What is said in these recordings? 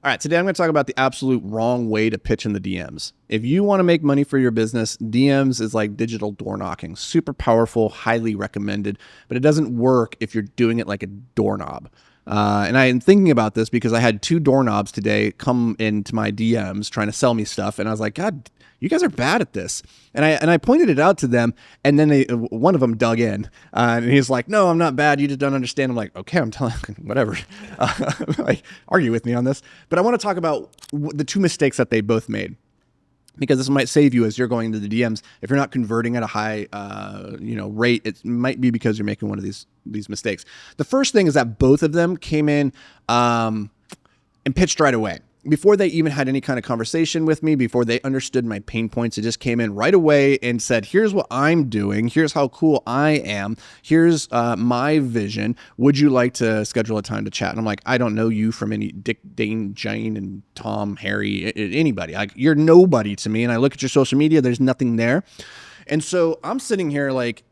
All right, today I'm going to talk about the absolute wrong way to pitch in the DMs. If you want to make money for your business, DMs is like digital door knocking. Super powerful, highly recommended, but it doesn't work if you're doing it like a doorknob. And I am thinking about this because I had 2 doorknobs today come into my DMs trying to sell me stuff, and I was like, God, you guys are bad at this. And I pointed it out to them, and then one of them dug in, and he's like, no, I'm not bad. You just don't understand. I'm like, okay, I'm telling you, whatever. Like, argue with me on this. But I want to talk about the 2 mistakes that they both made, because this might save you as you're going into the DMs. If you're not converting at a high, rate, it might be because you're making one of these mistakes. The first thing is that both of them came in and pitched right away. Before they even had any kind of conversation with me, before they understood my pain points, it just came in right away and said, here's what I'm doing. Here's how cool I am. Here's my vision. Would you like to schedule a time to chat? And I'm like, I don't know you from any Dick, Dane, Jane, and Tom, Harry, anybody. Like, you're nobody to me. And I look at your social media, there's nothing there. And so I'm sitting here like,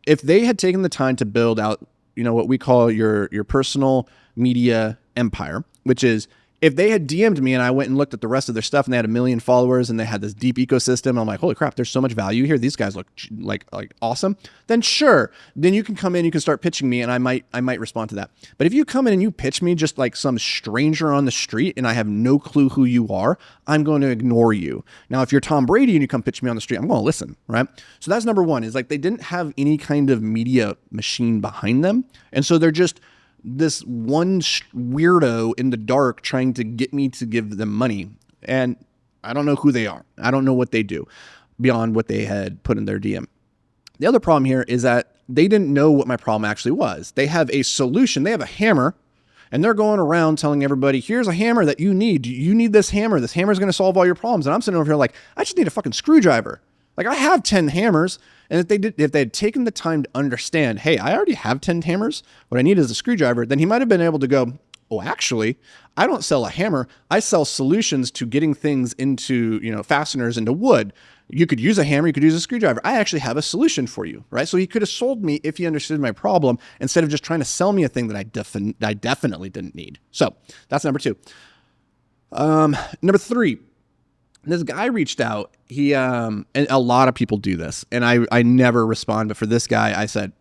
if they had taken the time to build out, what we call your personal media empire, which is, if they had DM'd me and I went and looked at the rest of their stuff and they had 1 million followers and they had this deep ecosystem, I'm like, holy crap, there's so much value here. These guys look like awesome. Then sure, then you can come in, you can start pitching me, and I might respond to that. But if you come in and you pitch me just like some stranger on the street and I have no clue who you are, I'm going to ignore you. Now, if you're Tom Brady and you come pitch me on the street, I'm going to listen, right? So that's number one, is like they didn't have any kind of media machine behind them. And so they're just this one weirdo in the dark trying to get me to give them money. And I don't know who they are. I don't know what they do beyond what they had put in their DM. The other problem here is that they didn't know what my problem actually was. They have a solution. They have a hammer, and they're going around telling everybody, here's a hammer that you need. You need this hammer. This hammer is going to solve all your problems. And I'm sitting over here like, I just need a fucking screwdriver. Like, I have 10 hammers. And if they had taken the time to understand, hey, I already have 10 hammers, what I need is a screwdriver, then he might have been able to go, oh, actually, I don't sell a hammer. I sell solutions to getting things into, fasteners into wood. You could use a hammer, you could use a screwdriver. I actually have a solution for you, right? So he could have sold me if he understood my problem instead of just trying to sell me a thing that I definitely didn't need. So that's number 2. Number 3. This guy reached out. He and a lot of people do this, and I never respond. But for this guy, I said,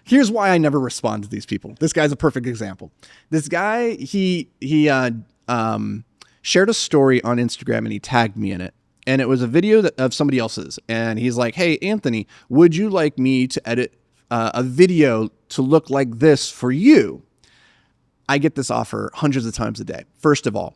here's why I never respond to these people. This guy's a perfect example. This guy, he shared a story on Instagram and he tagged me in it. And it was a video of somebody else's. And he's like, hey, Anthony, would you like me to edit a video to look like this for you? I get this offer hundreds of times a day. First of all,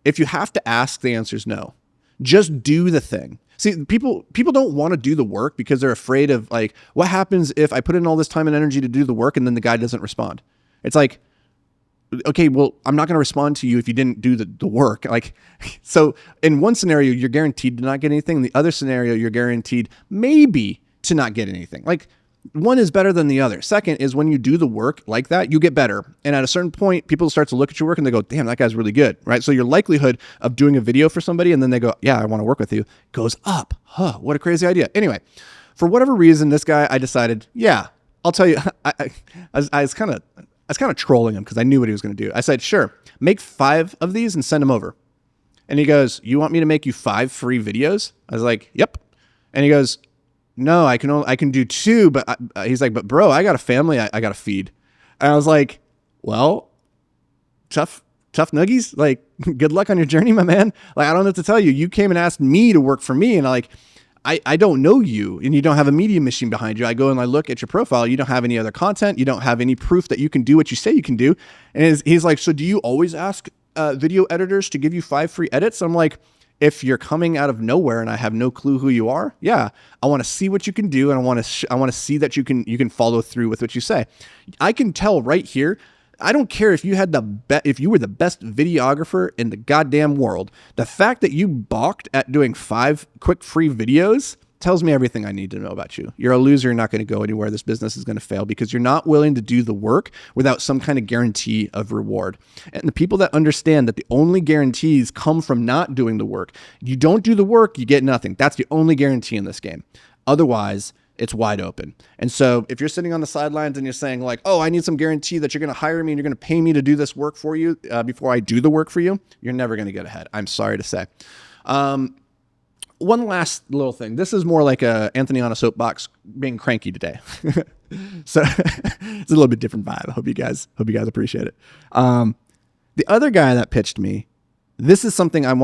if you have to ask, the answer is no. Just do the thing. See, people don't want to do the work because they're afraid of, like, what happens if I put in all this time and energy to do the work and then the guy doesn't respond? It's like, okay, well, I'm not going to respond to you if you didn't do the work. Like, so in one scenario, you're guaranteed to not get anything. In the other scenario, you're guaranteed maybe to not get anything. Like, one is better than the other. Second is when you do the work like that, you get better. And at a certain point, people start to look at your work and they go, damn, that guy's really good, right? So your likelihood of doing a video for somebody and then they go, yeah, I want to work with you, goes up. Huh, what a crazy idea. Anyway, for whatever reason, this guy, I decided, yeah, I'll tell you, I was kind of trolling him because I knew what he was going to do. I said, sure, make 5 of these and send them over. And he goes, you want me to make you 5 free videos? I was like, yep. And he goes, no, I can do 2, but he's like, but bro, I got a family I got to feed. And I was like, well, tough nuggies. Like, good luck on your journey, my man. Like, I don't know what to tell you. You came and asked me to work for me, and I don't know you, and you don't have a media machine behind you. I go and I look at your profile. You don't have any other content. You don't have any proof that you can do what you say you can do. And he's like, so do you always ask video editors to give you 5 free edits? I'm like, if you're coming out of nowhere and I have no clue who you are, yeah, I want to see what you can do, and I want to see that you can follow through with what you say. I can tell right here. I don't care if you had if you were the best videographer in the goddamn world. The fact that you balked at doing 5 quick free videos tells me everything I need to know about you. You're a loser. You're not going to go anywhere. This business is going to fail because you're not willing to do the work without some kind of guarantee of reward. And the people that understand that the only guarantees come from not doing the work, you don't do the work, you get nothing. That's the only guarantee in this game. Otherwise, It's wide open. And so if you're sitting on the sidelines and you're saying like, oh, I need some guarantee that you're going to hire me and you're going to pay me to do this work for you before I do the work for you, you're never going to get ahead. I'm sorry to say. One last little thing. This is more like a Anthony on a soapbox being cranky today. So it's a little bit different vibe. I hope you guys appreciate it. The other guy that pitched me, this is something I'm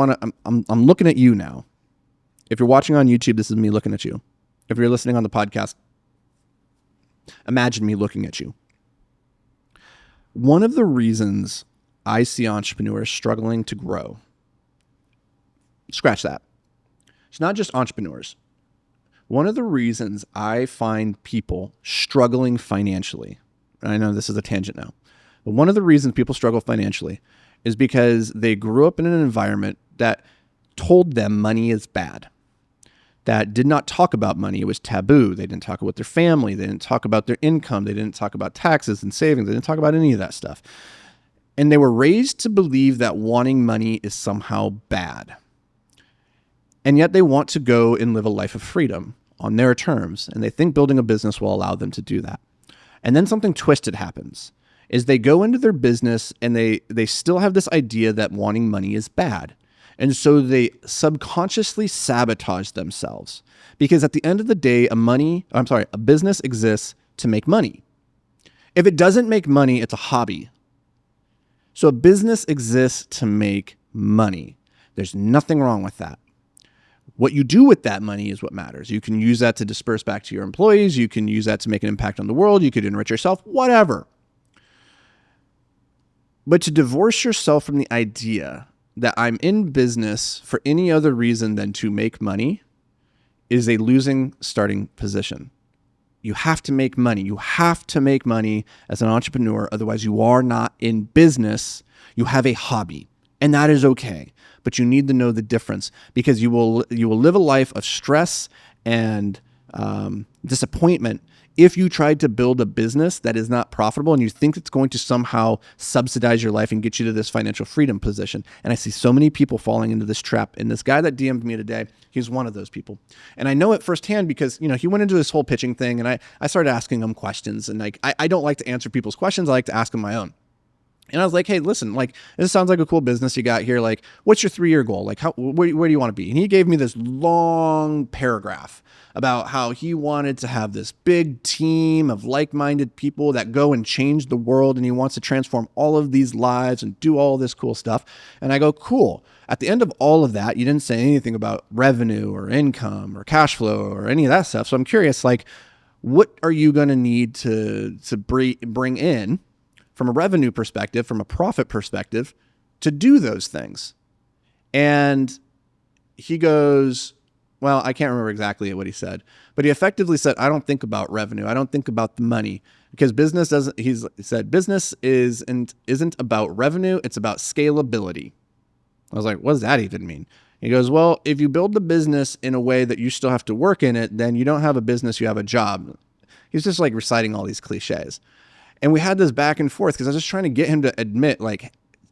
looking at you now. If you're watching on YouTube, this is me looking at you. If you're listening on the podcast, imagine me looking at you. One of the reasons I see entrepreneurs struggling to grow, scratch that. It's not just entrepreneurs. One of the reasons I find people struggling financially, and I know this is a tangent now, but one of the reasons people struggle financially is because they grew up in an environment that told them money is bad, that did not talk about money. It was taboo. They didn't talk about their family. They didn't talk about their income. They didn't talk about taxes and savings. They didn't talk about any of that stuff. And they were raised to believe that wanting money is somehow bad. And yet they want to go and live a life of freedom on their terms. And they think building a business will allow them to do that. And then something twisted happens, is they go into their business and they still have this idea that wanting money is bad. And so they subconsciously sabotage themselves, because at the end of the day, a business exists to make money. If it doesn't make money, it's a hobby. So a business exists to make money. There's nothing wrong with that. What you do with that money is what matters. You can use that to disperse back to your employees. You can use that to make an impact on the world. You could enrich yourself, whatever. But to divorce yourself from the idea that I'm in business for any other reason than to make money is a losing starting position. You have to make money. You have to make money as an entrepreneur. Otherwise, you are not in business. You have a hobby, and that is okay. But you need to know the difference, because you will live a life of stress and disappointment if you tried to build a business that is not profitable and you think it's going to somehow subsidize your life and get you to this financial freedom position. And I see so many people falling into this trap. And this guy that DM'd me today, he's one of those people. And I know it firsthand because, he went into this whole pitching thing, and I started asking him questions. And I don't like to answer people's questions. I like to ask them my own. And I was like, hey, listen, this sounds like a cool business you got here. What's your 3-year goal? Where do you want to be? And he gave me this long paragraph about how he wanted to have this big team of like-minded people that go and change the world. And he wants to transform all of these lives and do all this cool stuff. And I go, cool. At the end of all of that, you didn't say anything about revenue or income or cash flow or any of that stuff. So I'm curious, what are you going to need to bring in from a revenue perspective, from a profit perspective, to do those things? And he goes, well, I can't remember exactly what he said, but he effectively said, I don't think about revenue. I don't think about the money, because business doesn't, he said, business isn't about revenue. It's about scalability. I was like, what does that even mean? He goes, well, if you build the business in a way that you still have to work in it, then you don't have a business, you have a job. He's just reciting all these cliches. And we had this back and forth because I was just trying to get him to admit,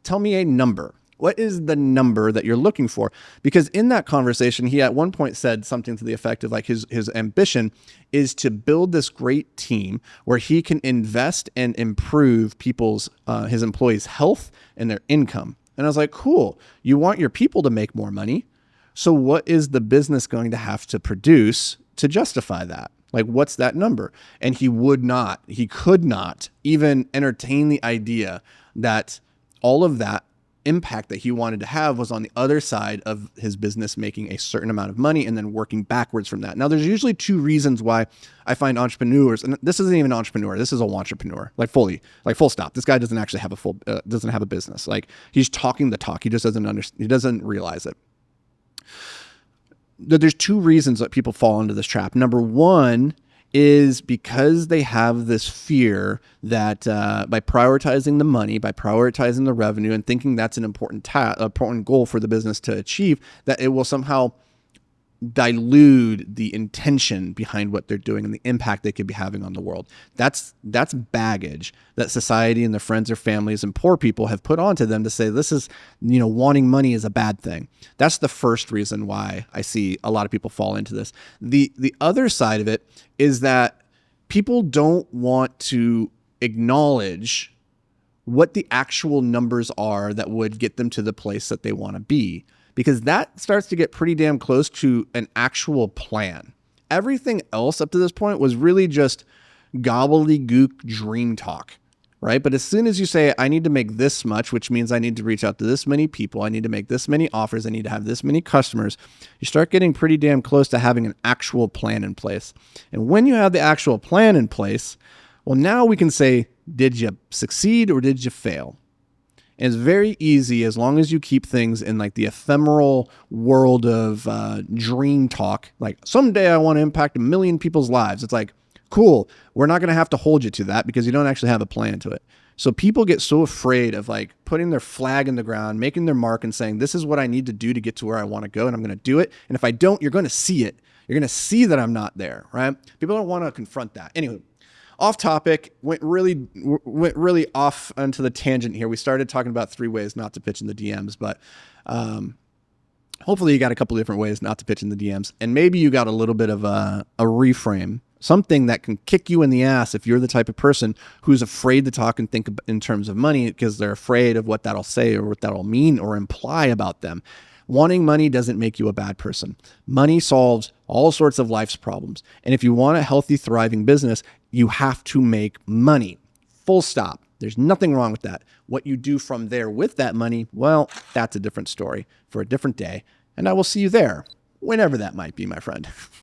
tell me a number. What is the number that you're looking for? Because in that conversation, he at one point said something to the effect of his ambition is to build this great team where he can invest and improve his employees' health and their income. And I was like, cool. You want your people to make more money. So what is the business going to have to produce to justify that? What's that number? And he could not even entertain the idea that all of that impact that he wanted to have was on the other side of his business making a certain amount of money and then working backwards from that. Now, there's usually 2 reasons why I find entrepreneurs, and this isn't even an entrepreneur, this is a wantrepreneur, full stop. This guy doesn't actually have doesn't have a business. He's talking the talk. He just he doesn't realize it. There's 2 reasons that people fall into this trap. Number one is because they have this fear that by prioritizing the money, by prioritizing the revenue, and thinking that's an important goal for the business to achieve, that it will somehow dilute the intention behind what they're doing and the impact they could be having on the world. That's baggage that society and their friends or families and poor people have put onto them to say this is, wanting money is a bad thing. That's the first reason why I see a lot of people fall into this. The other side of it is that people don't want to acknowledge what the actual numbers are that would get them to the place that they want to be, because that starts to get pretty damn close to an actual plan. Everything else up to this point was really just gobbledygook dream talk, right? But as soon as you say, I need to make this much, which means I need to reach out to this many people, I need to make this many offers, I need to have this many customers, you start getting pretty damn close to having an actual plan in place. And when you have the actual plan in place, well, now we can say, did you succeed or did you fail? And it's very easy as long as you keep things in like the ephemeral world of dream talk. Like someday I want to impact 1 million people's lives. It's like, cool. We're not going to have to hold you to that because you don't actually have a plan to it. So people get so afraid of like putting their flag in the ground, making their mark and saying, this is what I need to do to get to where I want to go. And I'm going to do it. And if I don't, you're going to see it. You're going to see that I'm not there, right? People don't want to confront that. Anyway. Off topic, went really off onto the tangent here. We started talking about 3 ways not to pitch in the DMs, but hopefully you got a couple different ways not to pitch in the DMs, and maybe you got a little bit of a reframe, something that can kick you in the ass if you're the type of person who's afraid to talk and think in terms of money because they're afraid of what that'll say or what that'll mean or imply about them. Wanting money doesn't make you a bad person. Money solves all sorts of life's problems. And if you want a healthy, thriving business, you have to make money. Full stop. There's nothing wrong with that. What you do from there with that money, well, that's a different story for a different day. And I will see you there, whenever that might be, my friend.